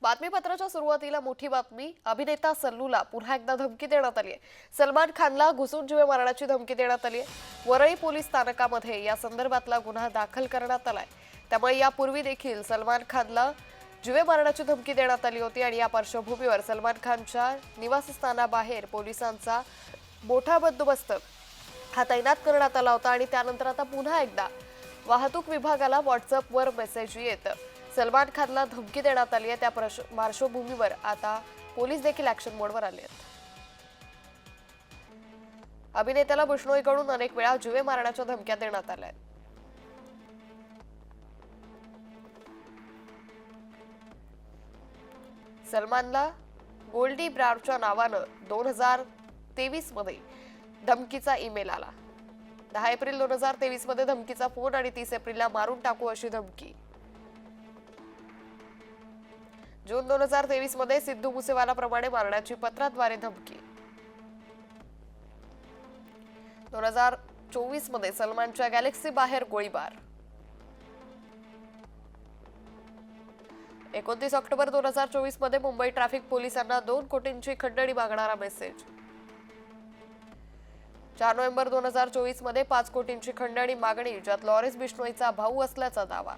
बातमीपत्राच्या सुरुवातीला मोठी बातमी. अभिनेता सल्लूला पुन्हा एकदा धमकी देण्यात आली आहे. सलमान खानला घुसून जीवे मारण्याची धमकी देण्यात आली आहे. वरळी पोलीस स्थानकामध्ये या संदर्भातला गुन्हा दाखल करण्यात आलाय. त्यामुळे यापूर्वी देखील सलमान खानला जीवे मारण्याची धमकी देण्यात आली होती आणि या पार्श्वभूमीवर सलमान खानच्या निवासस्थानाबाहेर पोलिसांचा मोठा बंदोबस्त हा तैनात करण्यात आला होता आणि त्यानंतर आता पुन्हा एकदा वाहतूक विभागाला व्हॉट्सअपवर मेसेज येत सलमान खानला धमकी देण्यात आली आहे. त्या पार्श्वभूमीवर आता पोलीस देखील ऍक्शन मोडवर आले आहेत. अभिनेत्याला बिश्नोईकडून अनेक वेळा जीवे मारण्याच्या धमक्या देण्यात आल्या आहेत. सलमानला गोल्डी ब्रारच्या नावानं 2023 मध्ये धमकीचा ईमेल आला. 10 एप्रिल 2023 मध्ये धमकीचा फोन आणि 30 एप्रिलला मारून टाकू अशी धमकी. जून 2023 मध्ये सिद्धू मुसेवाला प्रमाणे मारण्याची पत्राद्वारे धमकी. 2024 मध्ये सलमानच्या गॅलेक्सी बाहेर गोळीबार. 29 ऑक्टोबर 2024 मध्ये मुंबई ट्रॅफिक पोलिसांना 2 कोटींची खंडणी मागणारा मेसेज. 4 नोव्हेंबर 2024 मध्ये 5 कोटींची खंडणी मागणी, ज्यात लॉरेन्स बिश्नोईचा भाऊ असल्याचा दावा.